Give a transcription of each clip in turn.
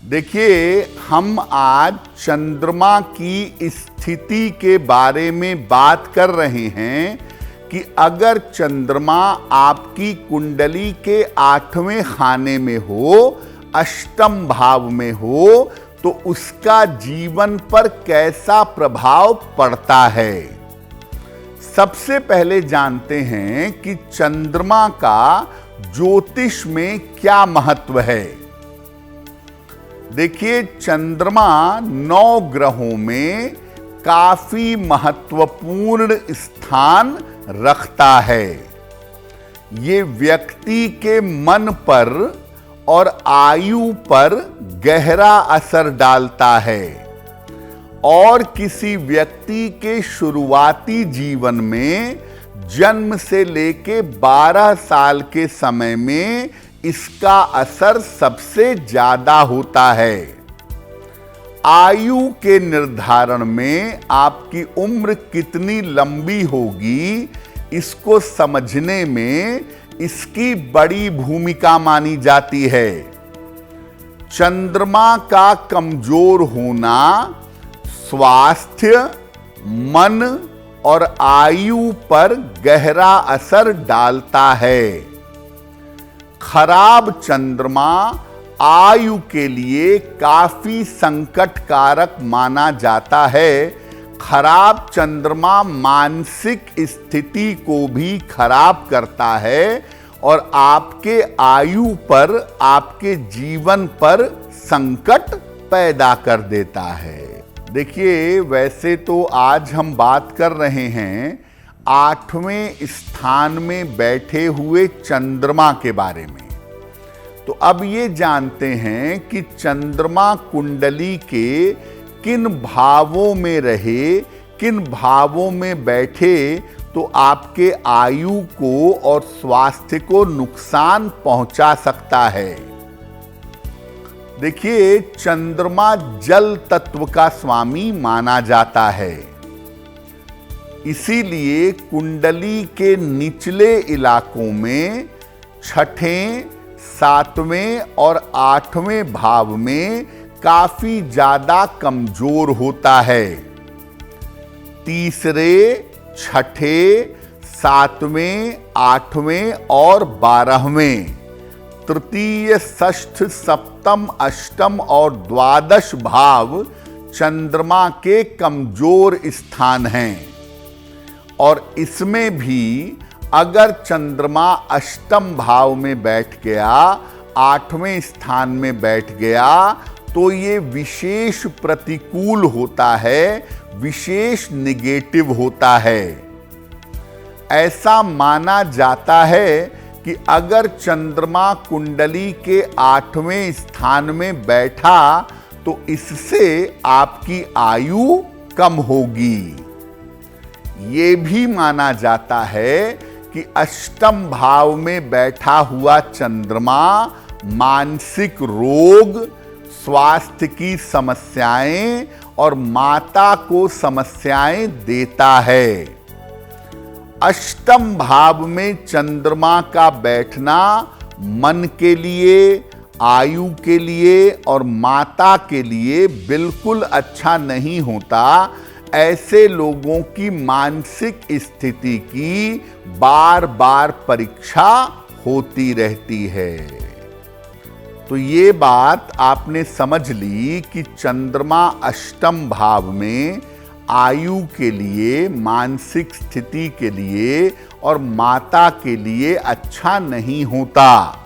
देखिए, हम आज चंद्रमा की स्थिति के बारे में बात कर रहे हैं कि अगर चंद्रमा आपकी कुंडली के 8वें खाने में हो, अष्टम भाव में हो, तो उसका जीवन पर कैसा प्रभाव पड़ता है। सबसे पहले जानते हैं कि चंद्रमा का ज्योतिष में क्या महत्व है। देखिए, चंद्रमा 9 ग्रहों में काफी महत्वपूर्ण स्थान रखता है। ये व्यक्ति के मन पर और आयु पर गहरा असर डालता है और किसी व्यक्ति के शुरुआती जीवन में जन्म से लेके 12 साल के समय में इसका असर सबसे ज्यादा होता है। आयु के निर्धारण में आपकी उम्र कितनी लंबी होगी, इसको समझने में इसकी बड़ी भूमिका मानी जाती है। चंद्रमा का कमजोर होना स्वास्थ्य, मन और आयु पर गहरा असर डालता है। खराब चंद्रमा आयु के लिए काफी संकटकारक माना जाता है। खराब चंद्रमा मानसिक स्थिति को भी खराब करता है और आपके आयु पर, आपके जीवन पर संकट पैदा कर देता है। देखिए, वैसे तो आज हम बात कर रहे हैं 8वें स्थान में बैठे हुए चंद्रमा के बारे में। तो अब ये जानते हैं कि चंद्रमा कुंडली के किन भावों में रहे, किन भावों में बैठे तो आपके आयु को और स्वास्थ्य को नुकसान पहुंचा सकता है। देखिए, चंद्रमा जल तत्व का स्वामी माना जाता है। इसीलिए कुंडली के निचले इलाकों में 6ठे, 7वें और 8वें भाव में काफी ज्यादा कमजोर होता है। तीसरे, 6ठे, 7वें, 8वें और 12वें, तृतीय, षष्ठ, सप्तम, अष्टम और द्वादश भाव चंद्रमा के कमजोर स्थान हैं। और इसमें भी अगर चंद्रमा अष्टम भाव में बैठ गया, 8वें स्थान में बैठ गया, तो ये विशेष प्रतिकूल होता है, विशेष निगेटिव होता है। ऐसा माना जाता है कि अगर चंद्रमा कुंडली के 8वें स्थान में बैठा तो इससे आपकी आयु कम होगी। ये भी माना जाता है कि अष्टम भाव में बैठा हुआ चंद्रमा मानसिक रोग, स्वास्थ्य की समस्याएं और माता को समस्याएं देता है। अष्टम भाव में चंद्रमा का बैठना मन के लिए, आयु के लिए और माता के लिए बिल्कुल अच्छा नहीं होता। ऐसे लोगों की मानसिक स्थिति की बार बार परीक्षा होती रहती है। तो ये बात आपने समझ ली कि चंद्रमा अष्टम भाव में आयु के लिए, मानसिक स्थिति के लिए और माता के लिए अच्छा नहीं होता।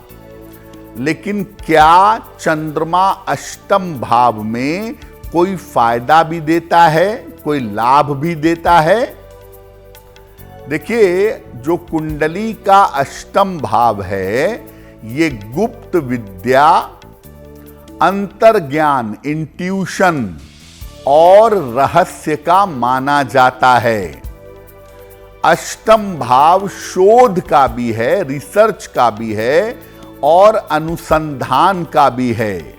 लेकिन क्या चंद्रमा अष्टम भाव में कोई फायदा भी देता है, कोई लाभ भी देता है? देखिए, जो कुंडली का अष्टम भाव है, ये गुप्त विद्या, अंतर्ज्ञान, इंट्यूशन और रहस्य का माना जाता है। अष्टम भाव शोध का भी है, रिसर्च का भी है और अनुसंधान का भी है।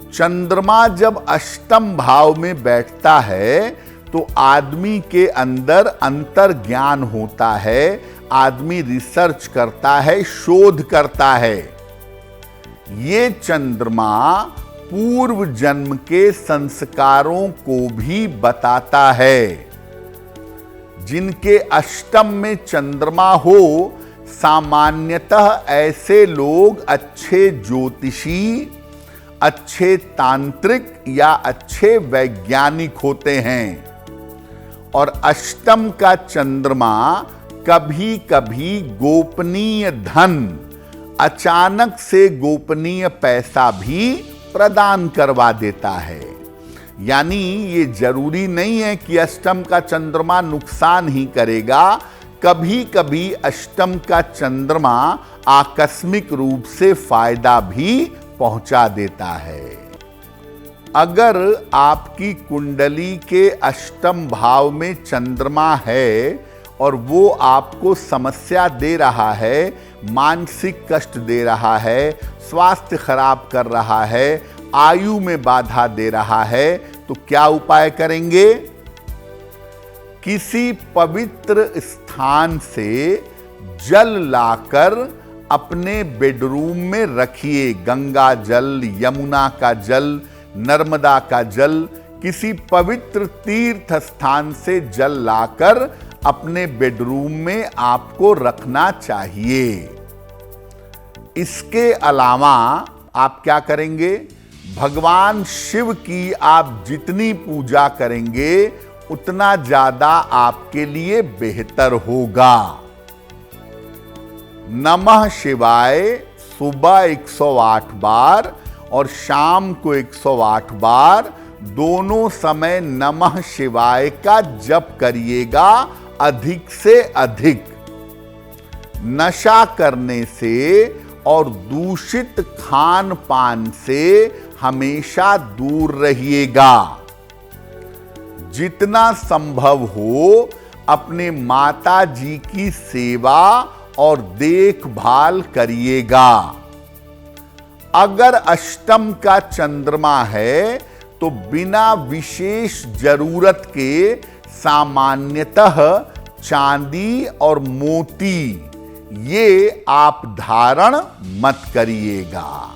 चंद्रमा जब अष्टम भाव में बैठता है तो आदमी के अंदर अंतर्ज्ञान होता है, आदमी रिसर्च करता है, शोध करता है। ये चंद्रमा पूर्व जन्म के संस्कारों को भी बताता है। जिनके अष्टम में चंद्रमा हो, सामान्यतः ऐसे लोग अच्छे ज्योतिषी, अच्छे तांत्रिक या अच्छे वैज्ञानिक होते हैं। और अष्टम का चंद्रमा कभी कभी गोपनीय धन, अचानक से गोपनीय पैसा भी प्रदान करवा देता है। यानी ये जरूरी नहीं है कि अष्टम का चंद्रमा नुकसान ही करेगा, कभी कभी अष्टम का चंद्रमा आकस्मिक रूप से फायदा भी पहुंचा देता है। अगर आपकी कुंडली के अष्टम भाव में चंद्रमा है और वो आपको समस्या दे रहा है, मानसिक कष्ट दे रहा है, स्वास्थ्य खराब कर रहा है, आयु में बाधा दे रहा है, तो क्या उपाय करेंगे? किसी पवित्र स्थान से जल लाकर अपने बेडरूम में रखिए। गंगा जल, यमुना का जल, नर्मदा का जल, किसी पवित्र तीर्थ स्थान से जल लाकर अपने बेडरूम में आपको रखना चाहिए। इसके अलावा आप क्या करेंगे? भगवान शिव की आप जितनी पूजा करेंगे उतना ज्यादा आपके लिए बेहतर होगा। नमः शिवाय सुबह 108 बार और शाम को 108 बार दोनों समय नमः शिवाय का जप करिएगा, अधिक से अधिक। नशा करने से और दूषित खान पान से हमेशा दूर रहिएगा। जितना संभव हो अपने माता जी की सेवा और देखभाल करिएगा। अगर अष्टम का चंद्रमा है तो बिना विशेष जरूरत के सामान्यतः चांदी और मोती ये आप धारण मत करिएगा।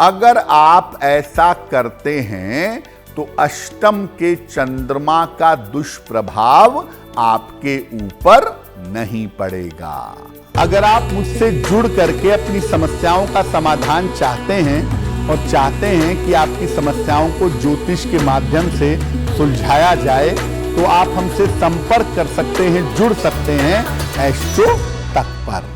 अगर आप ऐसा करते हैं तो अष्टम के चंद्रमा का दुष्प्रभाव आपके ऊपर नहीं पड़ेगा। अगर आप मुझसे जुड़ करके अपनी समस्याओं का समाधान चाहते हैं और चाहते हैं कि आपकी समस्याओं को ज्योतिष के माध्यम से सुलझाया जाए, तो आप हमसे संपर्क कर सकते हैं, जुड़ सकते हैं एस्ट्रो तक पर।